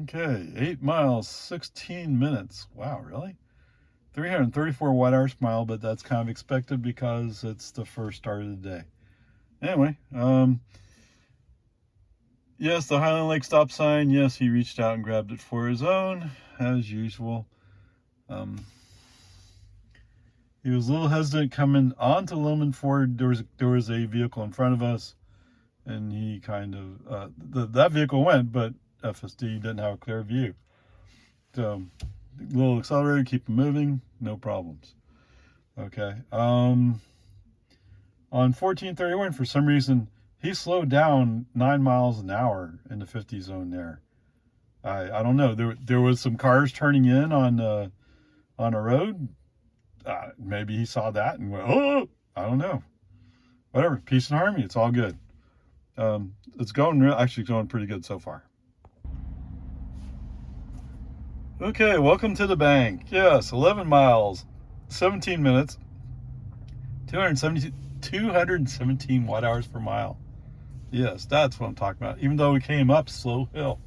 Okay, 8 miles, 16 minutes. Wow, really? 334 watt hours per mile, but that's kind of expected because it's the first start of the day. Anyway, yes, the Highland Lake stop sign. Yes, he reached out and grabbed it for his own, as usual. He was a little hesitant coming onto Loman Ford. There was a vehicle in front of us, and he kind of that vehicle went, but FSD didn't have a clear view. So, little accelerator, keep him moving, no problems. Okay. On 1431, for some reason, he slowed down 9 miles an hour in the 50 zone there. I don't know. There was some cars turning in on a road. Maybe he saw that and went, oh, I don't know. Whatever. Peace and harmony. It's all good. It's actually going pretty good so far. Okay, welcome to the bank. Yes, 11 miles, 17 minutes, 217 watt hours per mile. Yes, that's what I'm talking about. Even though we came up slow hill.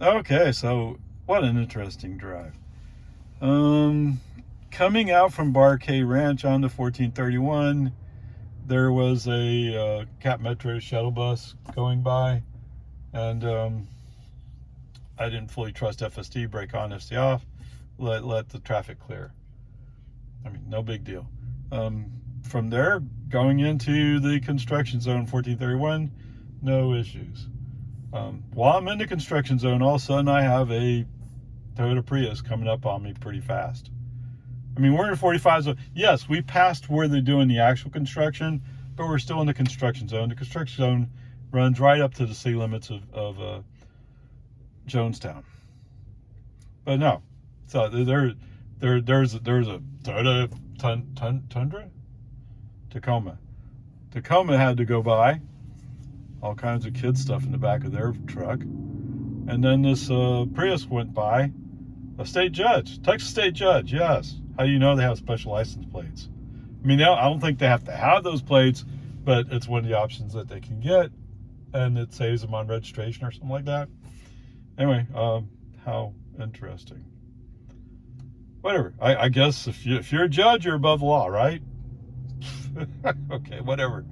Okay, so what an interesting drive. Coming out from Bar K Ranch onto 1431, there was a Cap Metro shuttle bus going by, and I didn't fully trust FSD, brake on, FSD off, let the traffic clear. I mean, no big deal. From there, going into the construction zone, 1431, no issues. While I'm in the construction zone, all of a sudden I have a Toyota Prius coming up on me pretty fast. I mean, we're in 45 zone. Yes, we passed where they're doing the actual construction, but we're still in the construction zone. The construction zone runs right up to the city limits of Jonestown. But no, so there's a Toyota Tundra, Tacoma had to go by. All kinds of kid stuff in the back of their truck, and then this Prius went by. A state judge, Texas state judge. Yes. How do you know they have special license plates? I mean, I don't think they have to have those plates, but it's one of the options that they can get, and it saves them on registration or something like that. Anyway, how interesting. Whatever. I guess if you're a judge, you're above the law, right? Okay, whatever.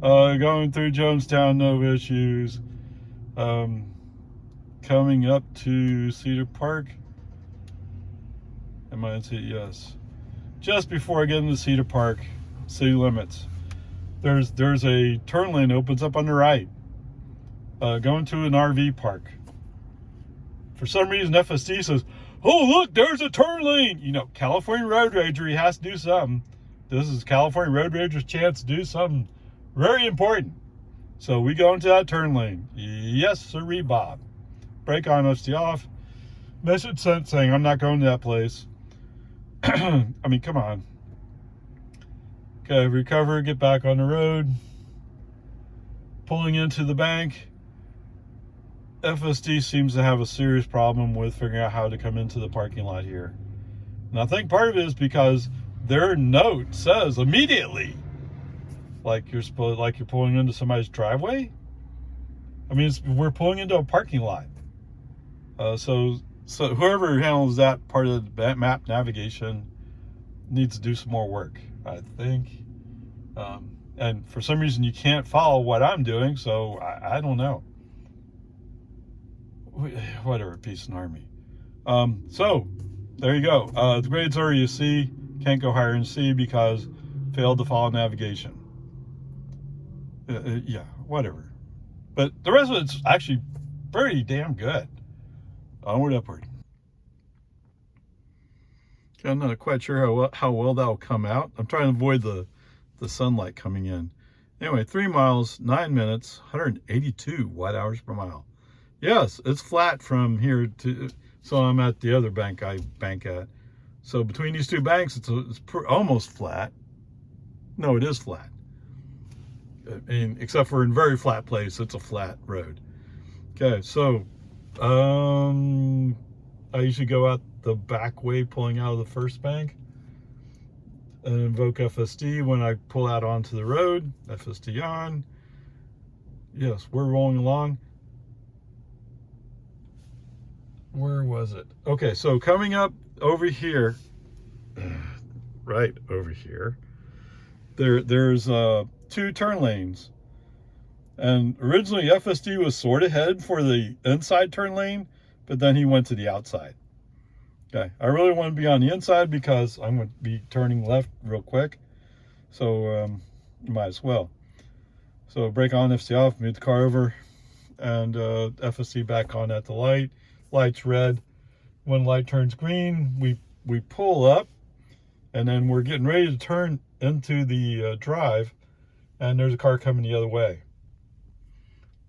Going through Jonestown, no issues. Coming up to Cedar Park. Am I in Cedar? Yes. Just before I get into Cedar Park, city limits, there's a turn lane that opens up on the right. Going to an RV park. For some reason, FSD says, oh, look, there's a turn lane. You know, California Road Rager, he has to do something. This is California Road Rager's chance to do something very important. So we go into that turn lane. Yes, sirree, Bob. Brake on, FSD off. Message sent saying, I'm not going to that place. I mean, come on. Okay, recover, get back on the road. Pulling into the bank. FSD seems to have a serious problem with figuring out how to come into the parking lot here. And I think part of it is because their note says immediately, like you're pulling into somebody's driveway. I mean, we're pulling into a parking lot. So whoever handles that part of the map navigation needs to do some more work, I think. And for some reason, you can't follow what I'm doing, so I don't know. Whatever, peace and harmony. So there you go. The grades are you see, can't go higher than C because failed to follow navigation. Yeah, whatever. But the rest of it's actually pretty damn good. Onward, upward. Okay, I'm not quite sure how well that will come out. I'm trying to avoid the sunlight coming in. Anyway, 3 miles, 9 minutes, 182 watt hours per mile. Yes, it's flat from here to, so I'm at the other bank I bank at. So between these two banks, it's almost flat. No, it is flat. I mean, except for in very flat place, it's a flat road. Okay, so I usually go out the back way pulling out of the first bank and invoke FSD when I pull out onto the road. FSD on. Yes, we're rolling along. where was it? Okay, so coming up over here, right over here, there's 2 turn lanes. And originally FSD was sort of headed for the inside turn lane, but then he went to the outside. Okay, I really want to be on the inside because I'm going to be turning left real quick. So might as well. So brake on, FSD off, move the car over, and FSD back on at the light. Light's red. When light turns green, we pull up, and then we're getting ready to turn into the drive, and there's a car coming the other way.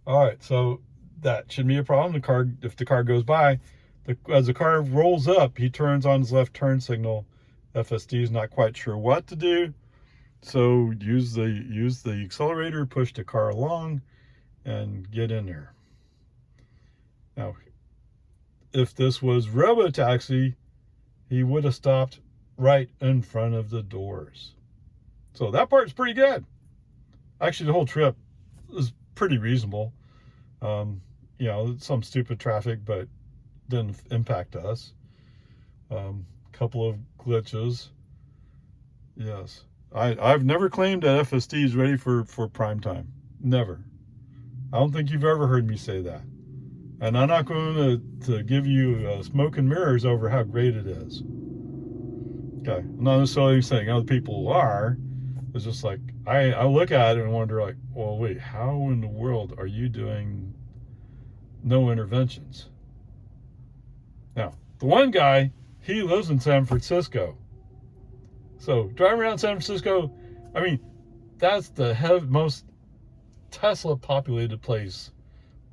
All right, so that shouldn't be a problem. The car, if the car goes by, as the car rolls up, he turns on his left turn signal. FSD is not quite sure what to do, so use the accelerator, push the car along, and get in there. Now, if this was Robotaxi, he would have stopped right in front of the doors. So that part's pretty good. Actually, the whole trip is pretty reasonable. You know, some stupid traffic, but didn't impact us. Couple of glitches. Yes. I've never claimed that FSD is ready for prime time. Never. I don't think you've ever heard me say that. And I'm not going to give you smoke and mirrors over how great it is. Okay. I'm not necessarily saying other people are. It's just like, I look at it and wonder, like, well, wait, how in the world are you doing no interventions? Now, the one guy, he lives in San Francisco. So driving around San Francisco, I mean, that's the most Tesla populated place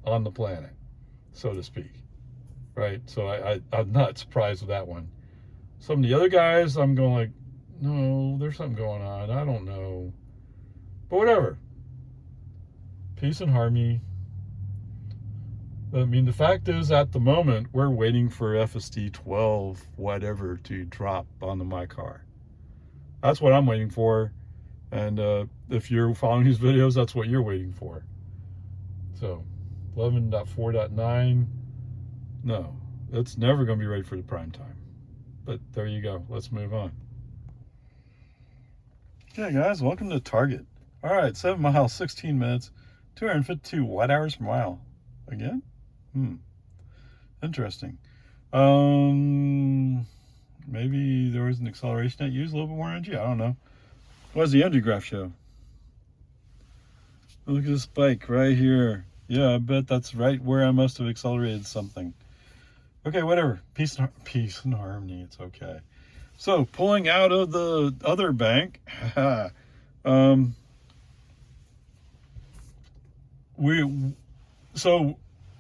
on the planet, so to speak, right? So I'm not surprised with that one. Some of the other guys, I'm going like, no, there's something going on. I don't know. But whatever. Peace and harmony. I mean, the fact is, at the moment, we're waiting for FSD 12, whatever, to drop onto my car. That's what I'm waiting for. And if you're following these videos, that's what you're waiting for. So, 11.4.9, no, it's never going to be ready for the prime time. But there you go. Let's move on. Okay, guys, welcome to Target. All right, 7 miles, 16 minutes, 252 watt-hours per mile. Again? Interesting. Maybe there was an acceleration that used a little bit more energy. I don't know. What does the energy graph show? Look at this spike right here. Yeah, I bet that's right where I must have accelerated something. Okay, whatever. Peace and harmony. It's okay. So, pulling out of the other bank, so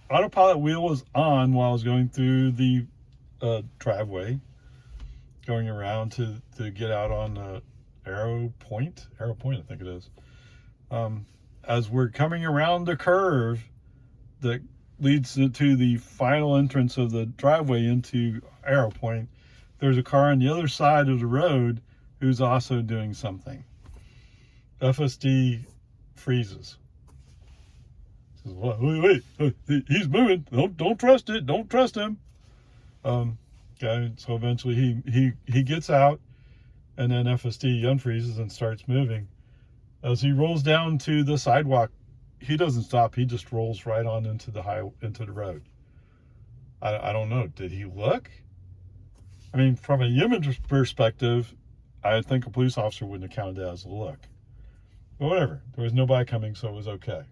autopilot wheel was on while I was going through the driveway, going around to get out on Arrow Point, I think it is. As we're coming around the curve that leads to the final entrance of the driveway into Arrow Point, there's a car on the other side of the road who's also doing something. FSD freezes. Says, well, wait, he's moving. Don't trust it. Don't trust him. Okay, so eventually he gets out, and then FSD unfreezes and starts moving. As he rolls down to the sidewalk, he doesn't stop. He just rolls right on into the road. I don't know. Did he look? I mean, from a human perspective, I think a police officer wouldn't have counted that as a look. But whatever. There was nobody coming, so it was okay.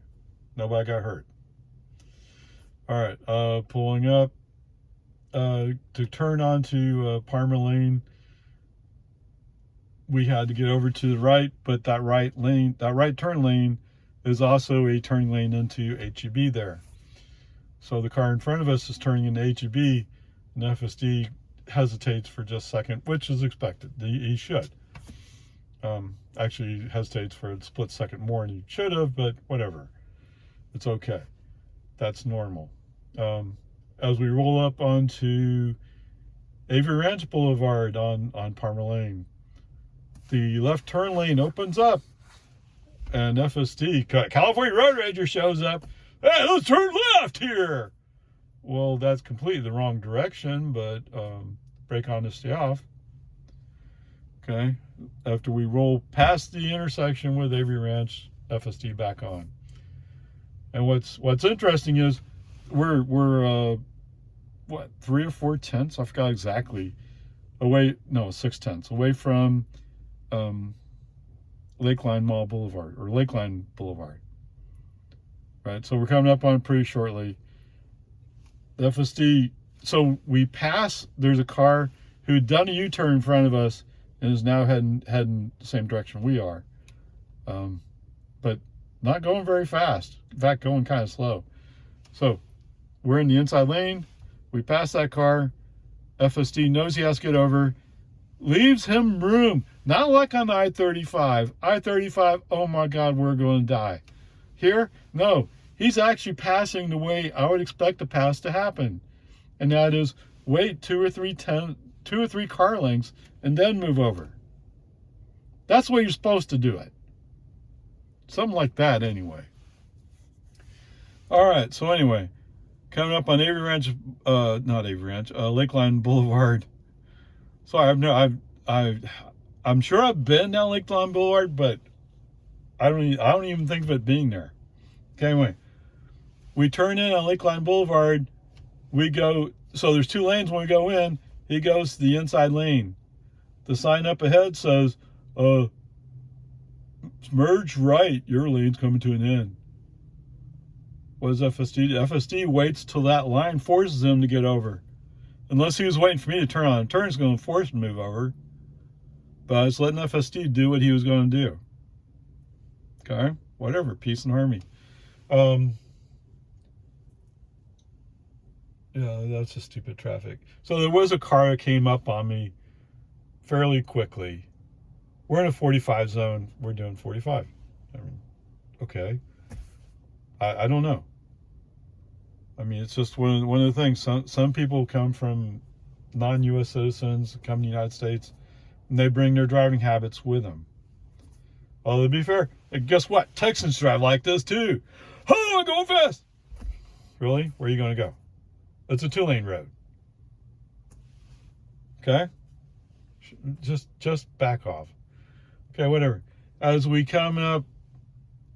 Nobody got hurt. All right, pulling up to turn onto Parma Lane. We had to get over to the right, but that right turn lane is also a turning lane into HEB there. So the car in front of us is turning into HEB, and FSD hesitates for just a second, which is expected. He should. Actually, he hesitates for a split second more than he should have, but whatever. It's okay. That's normal. As we roll up onto Avery Ranch Boulevard on Parma Lane, the left turn lane opens up, and FSD, California Road Ranger, shows up. Hey, let's turn left here. Well, that's completely the wrong direction, but brake on to stay off. Okay, after we roll past the intersection with Avery Ranch, FSD back on. And what's interesting is we're what, 3 or 4 tenths, I forgot exactly, away, no, 6 tenths away from Lakeline Mall Boulevard, or Lakeline Boulevard. Right, so we're coming up on it pretty shortly. The FSD, so we pass, there's a car who had done a U-turn in front of us and is now heading the same direction we are. But not going very fast. In fact, going kind of slow. So we're in the inside lane. We pass that car. FSD knows he has to get over. Leaves him room. Not like on the I-35. I-35, oh my God, we're going to die. Here, no. He's actually passing the way I would expect a pass to happen. And that is wait 2 or 3 car lengths and then move over. That's the way you're supposed to do it. Something like that anyway. All right, so anyway, coming up on Avery Ranch, not Avery Ranch, Lakeline Boulevard. So I'm sure I've been down Lakeline Boulevard, but I don't even think of it being there. Okay, anyway, we turn in on Lakeline Boulevard. We go, so there's 2 lanes when we go in. He goes to the inside lane. The sign up ahead says, merge right, your lane's coming to an end. What does FSD do? FSD waits till that line forces him to get over. Unless he was waiting for me to turn on a turn, it's going to force him to move over. But I was letting FSD do what he was going to do. Okay? Whatever. Peace and harmony. Yeah, that's just stupid traffic. So there was a car that came up on me fairly quickly. We're in a 45 zone. We're doing 45. I mean, okay. I don't know. I mean, it's just one of the things. Some people come from non-U.S. citizens, come to the United States, and they bring their driving habits with them. Well, to be fair, guess what? Texans drive like this too. Oh, I'm going fast. Really? Where are you going to go? It's a 2-lane road. Okay? Just back off. Okay, whatever. As we come up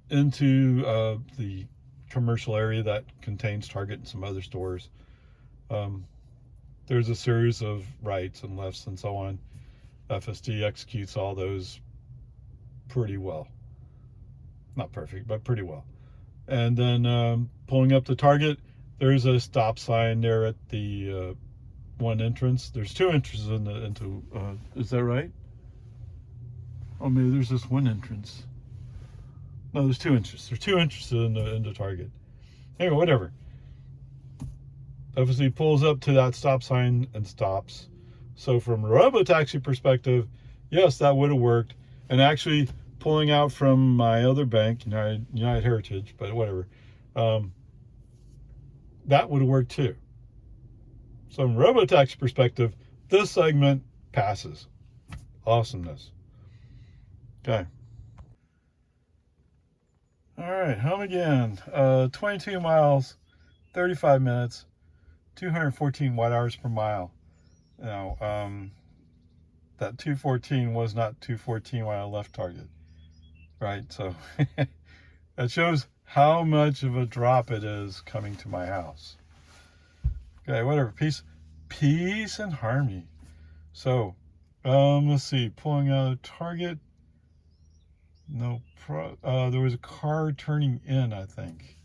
into the commercial area that contains Target and some other stores, there's a series of rights and lefts and so on. FSD executes all those pretty well. Not perfect, but pretty well. And then pulling up to Target, there's a stop sign there at the one entrance. There's 2 entrances into is that right? Oh, maybe there's just one entrance. No, there's 2 entrances. There's 2 entrances into Target. Anyway, whatever. Obviously pulls up to that stop sign and stops. So from a robo-taxi perspective, yes, that would have worked. And actually pulling out from my other bank, United Heritage, but whatever, that would have worked too. So from a robo-taxi perspective, this segment passes. Awesomeness. Okay. All right, home again. 22 miles, 35 minutes, 214 watt-hours per mile. Now, that 214 was not 214 when I left Target, right? So that shows how much of a drop it is coming to my house. Okay, whatever. Peace and harmony. So, let's see. Pulling out of Target. No, there was a car turning in, I think.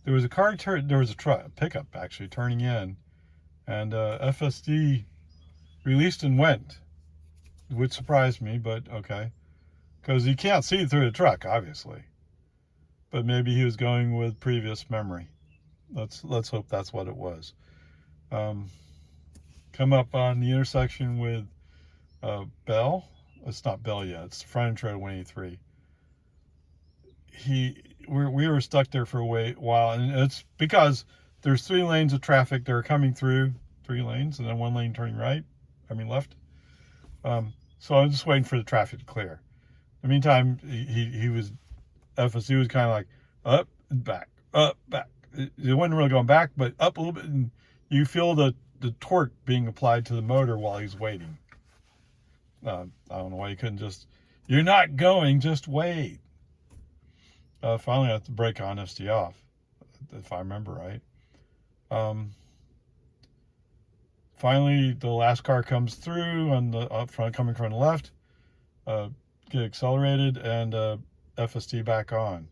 There was a truck, pickup actually, turning in. And FSD released and went, which surprised me, but okay. Because you can't see through the truck, obviously. But maybe he was going with previous memory. Let's hope that's what it was. Come up on the intersection with Bell. It's not Bell yet. It's frontage road 183. We were stuck there for a while, and it's because there's 3 lanes of traffic that are coming through, 3 lanes, and then 1 lane turning left. So I'm just waiting for the traffic to clear. In the meantime, FSD was kind of like up and back, it wasn't really going back, but up a little bit, and you feel the torque being applied to the motor while he's waiting. I don't know why you couldn't just, you're not going, just wait. Finally I have to brake on, FSD off, if I remember right. Finally, the last car comes through on the up front, coming from the left, get accelerated, and FSD back on.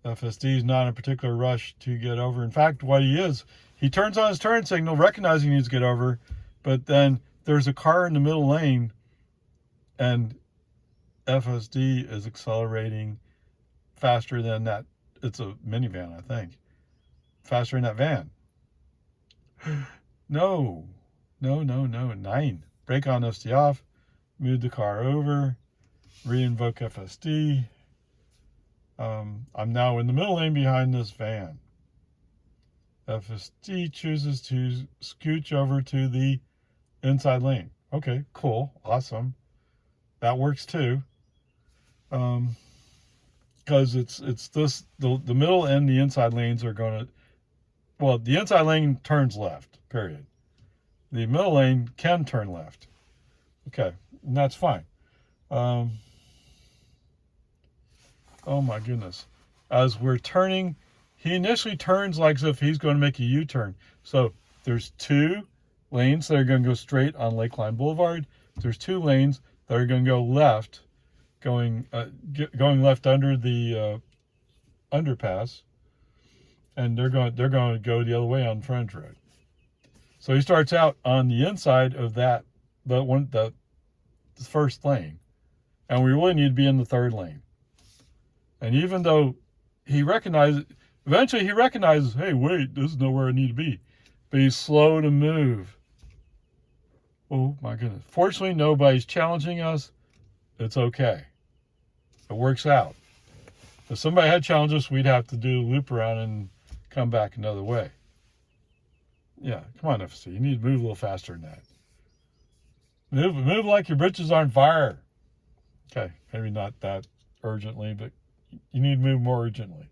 FSD is not in a particular rush to get over. In fact, what he is, he turns on his turn signal, recognizing he needs to get over, but then there's a car in the middle lane, and FSD is accelerating faster than that. It's a minivan, I think. Faster than that van. No. 9. Brake on, FSD off. Move the car over. Re-invoke FSD. I'm now in the middle lane behind this van. FSD chooses to scooch over to the inside lane. Okay, cool, awesome. That works too. Because it's this, the middle and the inside lanes are going to, well, the inside lane turns left, period. The middle lane can turn left. Okay, and that's fine. Oh my goodness. As we're turning, he initially turns like as if he's going to make a U-turn. So there's 2 lanes that are going to go straight on Lakeline Boulevard. There's 2 lanes that are going to go left, going left under the underpass, and they're going to go the other way on French Road. So he starts out on the inside of the first lane, and we really need to be in the 3rd lane. And even though eventually he recognizes, hey, wait, this is not where I need to be, but he's slow to move. Oh my goodness. Fortunately, nobody's challenging us. It's okay. It works out. If somebody had challenged us, we'd have to do a loop around and come back another way. Yeah, come on, FSD. You need to move a little faster than that. Move like your britches are on fire. Okay, maybe not that urgently, but you need to move more urgently.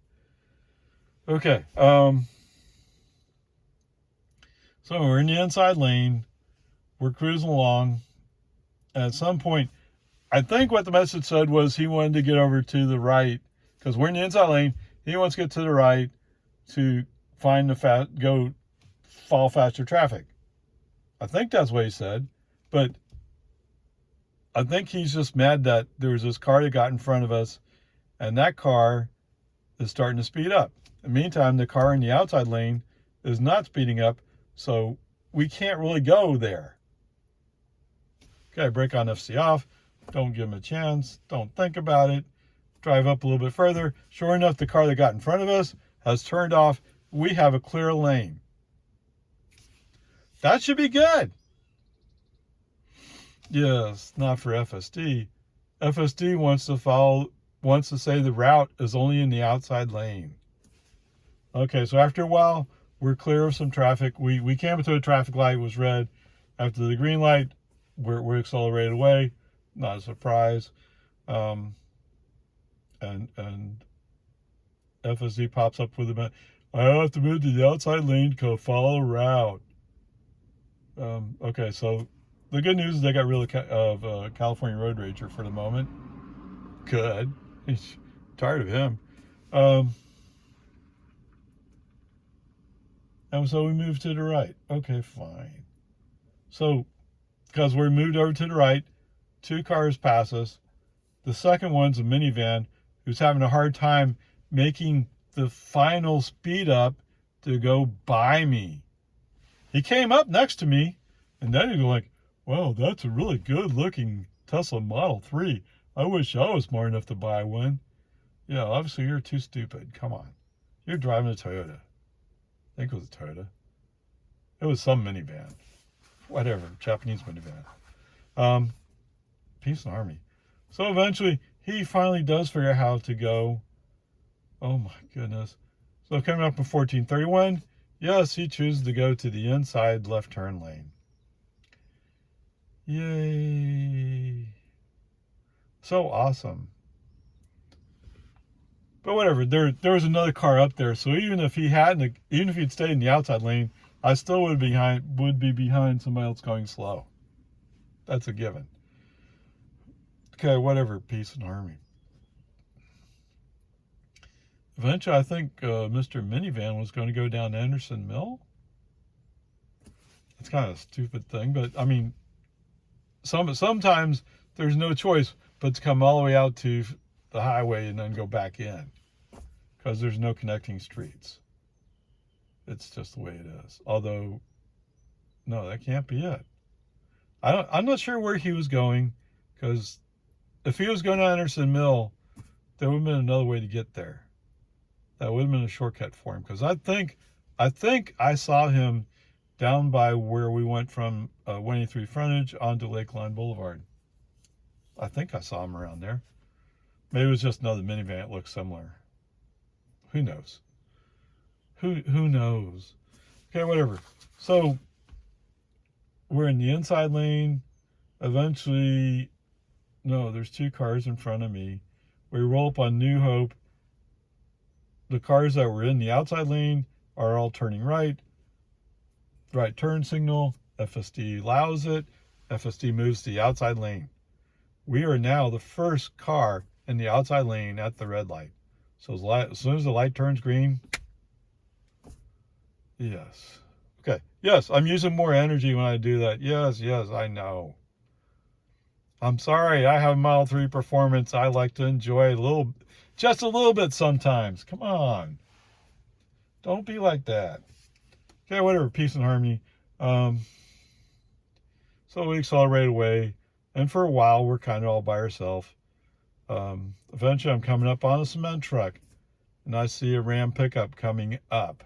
Okay, so we're in the inside lane. We're cruising along. And at some point, I think what the message said was he wanted to get over to the right, because we're in the inside lane. He wants to get to the right to find go follow faster traffic. I think that's what he said, but I think he's just mad that there was this car that got in front of us, and that car is starting to speed up. In the meantime, the car in the outside lane is not speeding up, so we can't really go there. Okay, brake on, FSD off. Don't give him a chance. Don't think about it. Drive up a little bit further. Sure enough, the car that got in front of us has turned off. We have a clear lane. That should be good. Yes, not for FSD. FSD wants to say the route is only in the outside lane. Okay, so after a while, we're clear of some traffic. We came up to a traffic light, was red. After the green light, we're accelerated away. Not a surprise. And FSD pops up with a, I have to move to the outside lane to follow route. Okay, so the good news is they got rid of California Road Rager for the moment. Good. He's tired of him. And so we moved to the right. Okay, fine. So, because we're moved over to the right, 2 cars pass us. The second one's a minivan who's having a hard time making the final speed up to go by me. He came up next to me, and then he was like, wow, that's a really good looking Tesla Model 3. I wish I was smart enough to buy one. Yeah, obviously you're too stupid. Come on. You're driving a Toyota. I think it was a Toyota. It was some minivan. Whatever, Japanese minivan. Peace and Army. So eventually, he finally does figure out how to go. Oh my goodness. So coming up in 1431, yes, he chooses to go to the inside left turn lane. Yay. So awesome. But whatever, there was another car up there, so even if he'd stayed in the outside lane, I still would be behind somebody else going slow. That's a given. Okay, whatever, peace and harmony. Eventually, I think Mr. Minivan was going to go down Anderson Mill. It's kind of a stupid thing, but I mean, sometimes there's no choice but to come all the way out to the highway and then go back in, because there's no connecting streets. It's just the way it is. Although, no, that can't be it. I'm not sure where he was going, because if he was going to Anderson Mill, there would have been another way to get there. That would have been a shortcut for him, because I think I saw him down by where we went from 183 frontage onto Lakeline Boulevard. I think I saw him around there. Maybe it was just another minivan that looked similar. Who knows? Who knows? Okay, whatever. So we're in the inside lane. Eventually, no, there's two cars in front of me. We roll up on New Hope. The cars that were in the outside lane are all turning right. Right turn signal. FSD allows it. FSD moves to the outside lane. We are now the first car in the outside lane at the red light. So as soon as the light turns green, yes. Okay, yes, I'm using more energy when I do that. Yes, I know. I'm sorry, I have Model 3 performance. I like to enjoy just a little bit sometimes. Come on. Don't be like that. Okay, whatever, peace and harmony. So we accelerate away, and for a while, we're kind of all by ourselves. Eventually, I'm coming up on a cement truck, and I see a Ram pickup coming up.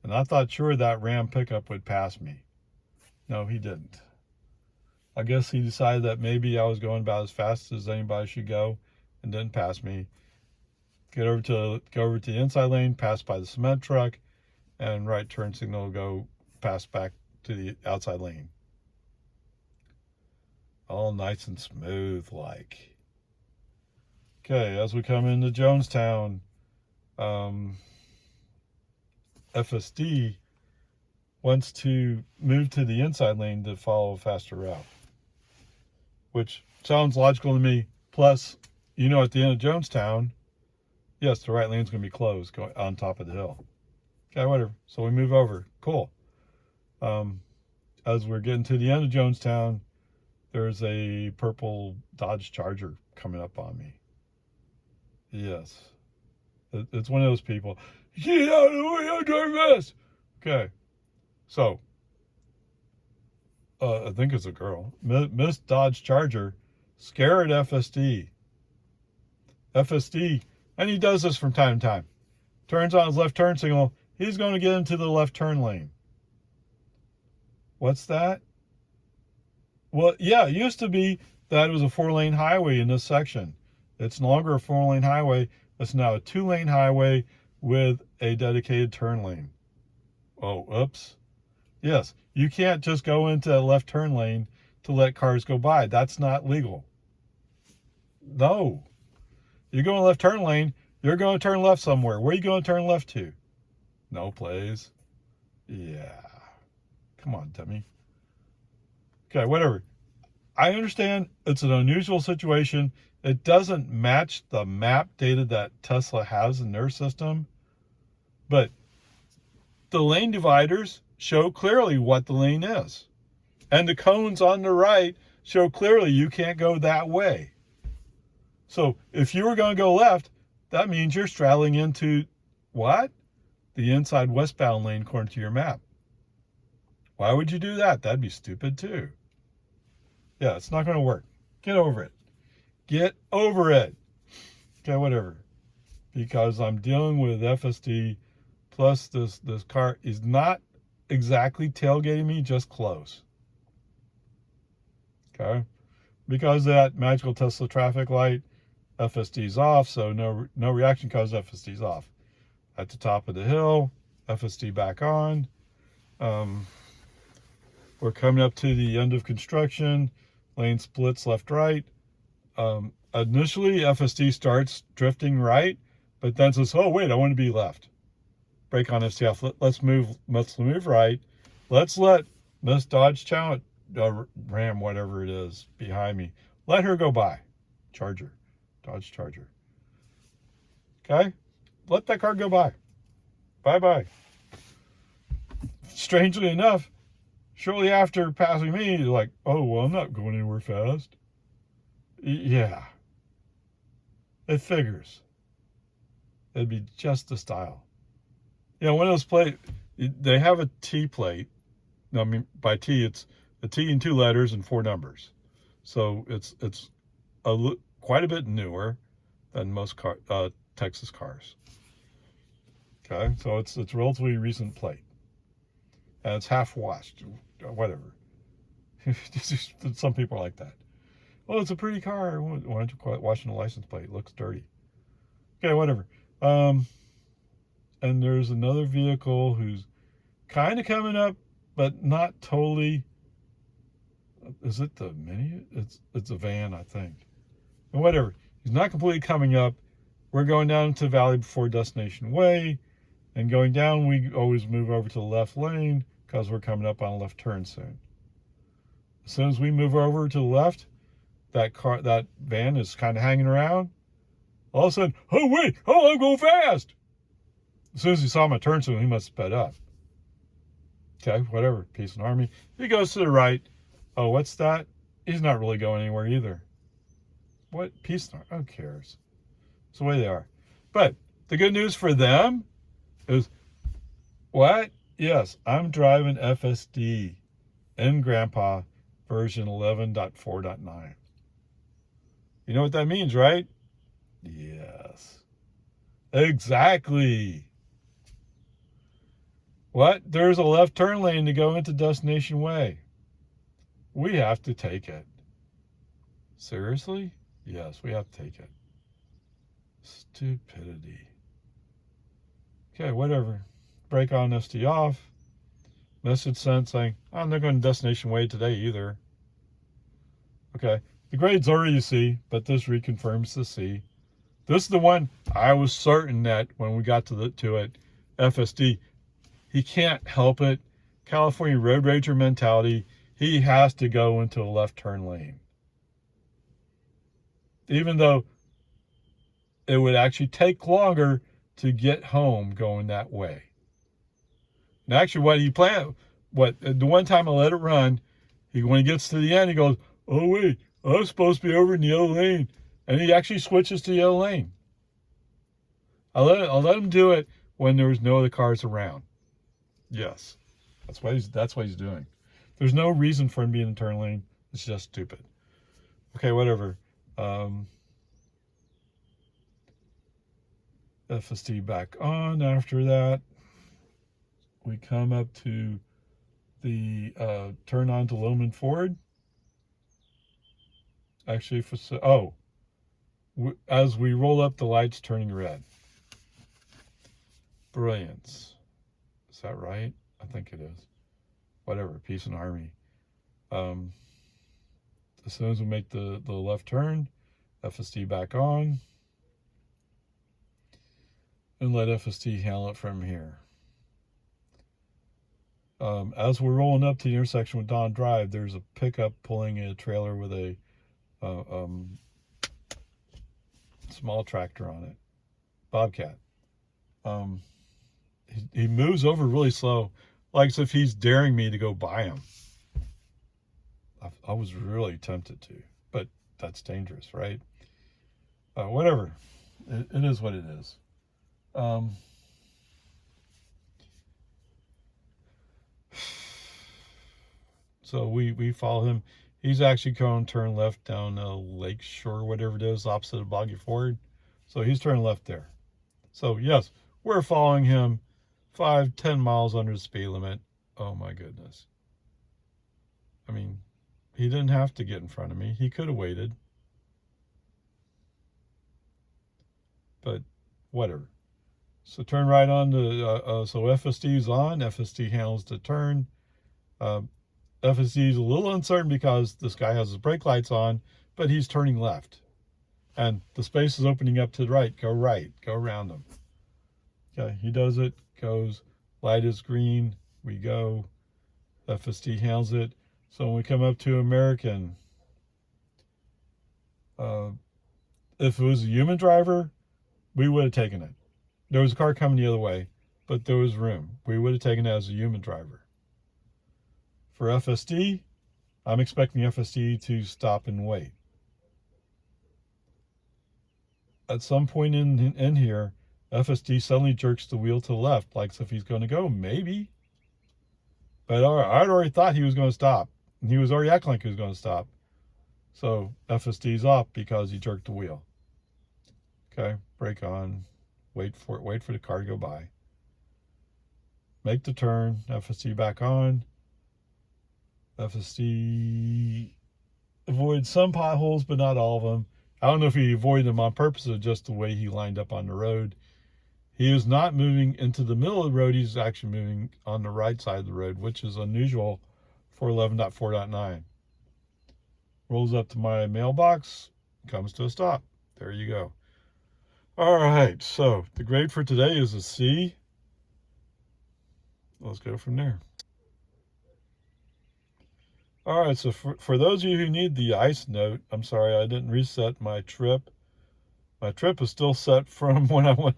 And I thought sure that Ram pickup would pass me. No, he didn't. I guess he decided that maybe I was going about as fast as anybody should go and didn't pass me. Go over to the inside lane, pass by the cement truck, and right turn signal go pass back to the outside lane. All nice and smooth like. Okay, as we come into Jonestown, FSD wants to move to the inside lane to follow a faster route, which sounds logical to me. Plus, at the end of Jonestown, yes, the right lane's going to be closed going on top of the hill. Okay, whatever. So we move over. Cool. As we're getting to the end of Jonestown, there's a purple Dodge Charger coming up on me. Yes. It's one of those people. Get out of the way, I'm driving fast. Okay. So, I think it's a girl. Miss Dodge Charger scared FSD. FSD, and he does this from time to time. Turns on his left turn signal. He's going to get into the left turn lane. What's that? Well, yeah, it used to be that it was a 4-lane highway in this section. It's no longer a 4-lane highway. It's now a 2-lane highway with a dedicated turn lane. Oh, oops. Yes, you can't just go into a left turn lane to let cars go by. That's not legal. No. You go in the left turn lane, you're going to turn left somewhere. Where are you going to turn left to? No place. Yeah. Come on, dummy. Okay, whatever. I understand it's an unusual situation. It doesn't match the map data that Tesla has in their system. But the lane dividers show clearly what the lane is. And the cones on the right show clearly you can't go that way. So if you were going to go left, that means you're straddling into what? The inside westbound lane according to your map. Why would you do that? That'd be stupid too. Yeah, it's not going to work. Get over it. Get over it. Okay, whatever. Because I'm dealing with FSD, plus this car is not exactly tailgating me, just close. Okay? Because of that magical Tesla traffic light, FSD's off, so no reaction cause FSD's off. At the top of the hill, FSD back on. We're coming up to the end of construction. Lane splits left, right. Initially, FSD starts drifting right, but then says, oh, wait, I want to be left. Brake on FSD off. Let's move right. Let's let Miss Dodge Challenger, Ram, whatever it is, behind me. Let her go by. Charger. Dodge Charger. Okay? Let that car go by. Bye-bye. Strangely enough, shortly after passing me, you're like, oh, well, I'm not going anywhere fast. Yeah. It figures. It'd be just the style. You know, one of those plates, they have a T plate. No, I mean, by T, it's a T in 2 letters and 4 numbers. So it's quite a bit newer than most Texas cars. Okay, so it's a relatively recent plate. And it's half washed, whatever. Some people are like that. Oh, it's a pretty car. Why don't you wash the license plate? It looks dirty. Okay, whatever. And there's another vehicle who's kind of coming up, but not totally. Is it the Mini? It's a van, I think. And whatever. He's not completely coming up. We're going down to Valley before Destination Way. And going down, we always move over to the left lane because we're coming up on a left turn soon. As soon as we move over to the left, that van is kind of hanging around. All of a sudden, oh wait, oh, I'm going fast. As soon as he saw my turn soon, he must have sped up. Okay, whatever, peace and harmony. He goes to the right. Oh, what's that? He's not really going anywhere either. What? Peace and harmony? Who cares? It's the way they are. But the good news for them is, what? Yes, I'm driving FSD in GRNPA version 11.4.9. You know what that means, right? Yes. Exactly. What? There's a left turn lane to go into Destination Way. We have to take it. Seriously? Yes, we have to take it. Stupidity. Okay, whatever. Brake on FSD off. Message sent saying, I'm not going to Destination Way today either. Okay. The grade's already C, but this reconfirms the C. This is the one I was certain that when we got to it, FSD, he can't help it. California road rager mentality. He has to go into a left turn lane. Even though it would actually take longer to get home going that way. And actually the one time I let it run, when he gets to the end, he goes, oh wait, I was supposed to be over in the yellow lane. And he actually switches to the yellow lane. I'll let him do it when there's no other cars around. Yes. That's what he's doing. There's no reason for him to be in the turn lane. It's just stupid. Okay, whatever. FSD back on after that. We come up to the turn on to Loman Ford. Actually, as we roll up, the light's turning red. Brilliance. Is that right? I think it is. Whatever, peace and harmony. As soon as we make the left turn, FSD back on. And let FSD handle it from here. As we're rolling up to the intersection with Don Drive, there's a pickup pulling a trailer with a small tractor on it. Bobcat. He moves over really slow, like as if he's daring me to go by him. I was really tempted to, but that's dangerous, right? Whatever. It is what it is. So we follow him. He's actually going to turn left down Lake Shore, whatever it is, opposite of Boggy Ford. So he's turning left there. So yes, we're following him 5-10 miles under the speed limit. Oh my goodness. I mean, he didn't have to get in front of me. He could have waited. But whatever. So turn right on to, so FSD's on. FSD handles the turn. FSD is a little uncertain because this guy has his brake lights on, but he's turning left. and the space is opening up to the right, go around them. Okay, he does it, goes, light is green, we go, FSD handles it. So when we come up to American, if it was a human driver, we would have taken it. There was a car coming the other way, but there was room. We would have taken it as a human driver. For FSD, I'm expecting FSD to stop and wait. At some point in here, FSD suddenly jerks the wheel to the left, like as if he's going to go, maybe. But I'd already thought he was going to stop. And he was already acting like he was going to stop. So FSD's off because he jerked the wheel. Okay, brake on, wait for the car to go by. Make the turn, FSD back on. FSD avoids some potholes, but not all of them. I don't know if he avoided them on purpose or just the way he lined up on the road. He is not moving into the middle of the road. He's actually moving on the right side of the road, which is unusual for 11.4.9. Rolls up to my mailbox, comes to a stop. There you go. All right, so the grade for today is a C. Let's go from there. All right, so for those of you who need the ice note, I'm sorry I didn't reset my trip. My trip is still set from when I went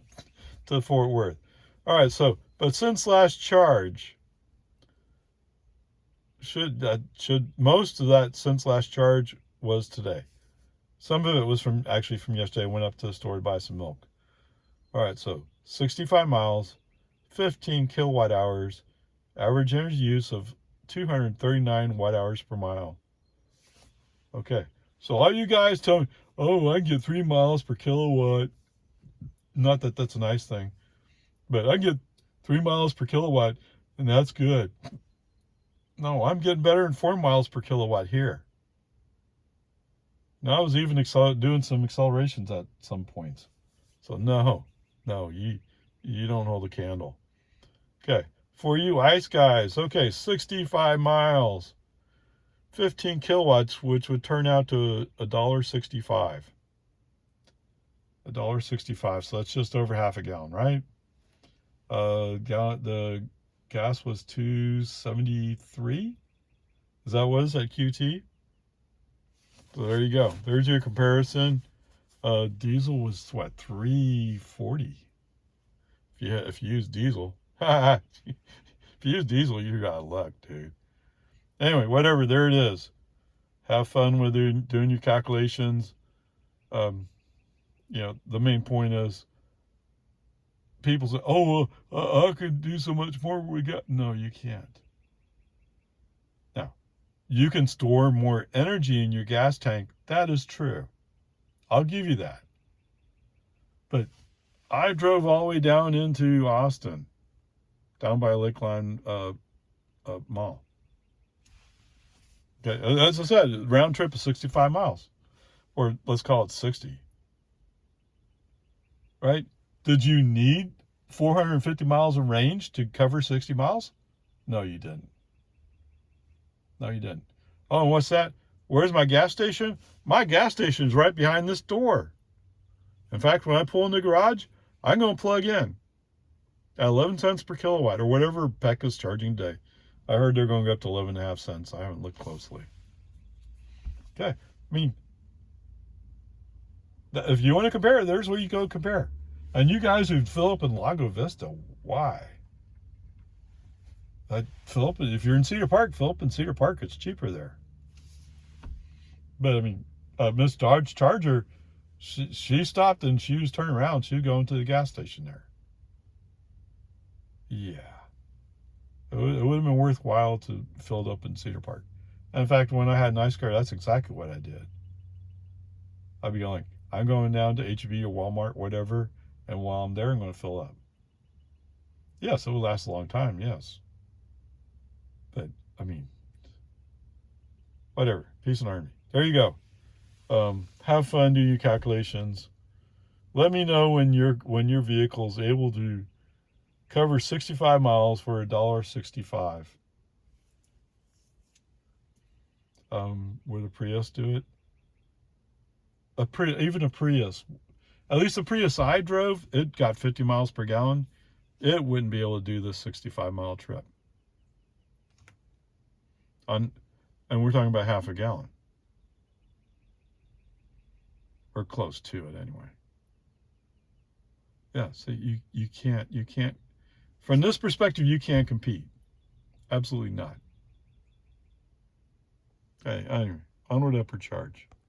to Fort Worth. All right, so, but since last charge, should most of that since last charge was today. Some of it was from yesterday. I went up to the store to buy some milk. All right, so 65 miles, 15 kilowatt hours, average energy use of 239 watt hours per mile. Okay, so all you guys tell me, oh, I can get 3 miles per kilowatt. Not that that's a nice thing, but I can get 3 miles per kilowatt, and that's good. No, I'm getting better than 4 miles per kilowatt here. Now I was even doing some accelerations at some points. So no, you don't hold a candle. Okay, for you ice guys, okay, 65 miles, 15 kilowatts, which would turn out to $1.65. $1.65, so that's just over half a gallon, right? The gas was $2.73. Is that what it was at QT? So there you go. There's your comparison. Diesel was what, $3.40. If you use diesel, if you use diesel, you got luck, dude. Anyway, whatever. There it is. Have fun with doing your calculations. The main point is, people say, "Oh, I could do so much more." No, you can't. Now, you can store more energy in your gas tank. That is true. I'll give you that. But I drove all the way down into Austin, down by Lakeline Mall. Okay, as I said, round trip is 65 miles, or let's call it 60. Right? Did you need 450 miles of range to cover 60 miles? No, you didn't. No, you didn't. Oh, and what's that? Where's my gas station? My gas station is right behind this door. In fact, when I pull in the garage, I'm going to plug in at 11 cents per kilowatt or whatever PEC is charging today. I heard they're going to go up to 11.5 cents. I haven't looked closely. Okay. I mean, if you want to compare, there's where you go compare. And you guys who fill up in Lago Vista, why? Fill up, if you're in Cedar Park, fill up in Cedar Park. It's cheaper there. But I mean, Miss Dodge Charger, she stopped and she was turning around. She was going to the gas station there. Yeah. It would have been worthwhile to fill it up in Cedar Park. And in fact, when I had an ice car, that's exactly what I did. I'd be going, I'm going down to H-E-B or Walmart, whatever, and while I'm there, I'm going to fill up. Yes, it will last a long time, yes. But, I mean, whatever. Peace and harmony. There you go. Have fun, do your calculations. Let me know when your vehicle is able to cover 65 miles for $1.65. Will the Prius do it? even a Prius, at least the Prius I drove, it got 50 miles per gallon. It wouldn't be able to do this 65-mile trip. And we're talking about half a gallon. Or close to it anyway. Yeah, so you can't, from this perspective, you can't compete. Absolutely not. Okay, anyway, onward, upward charge.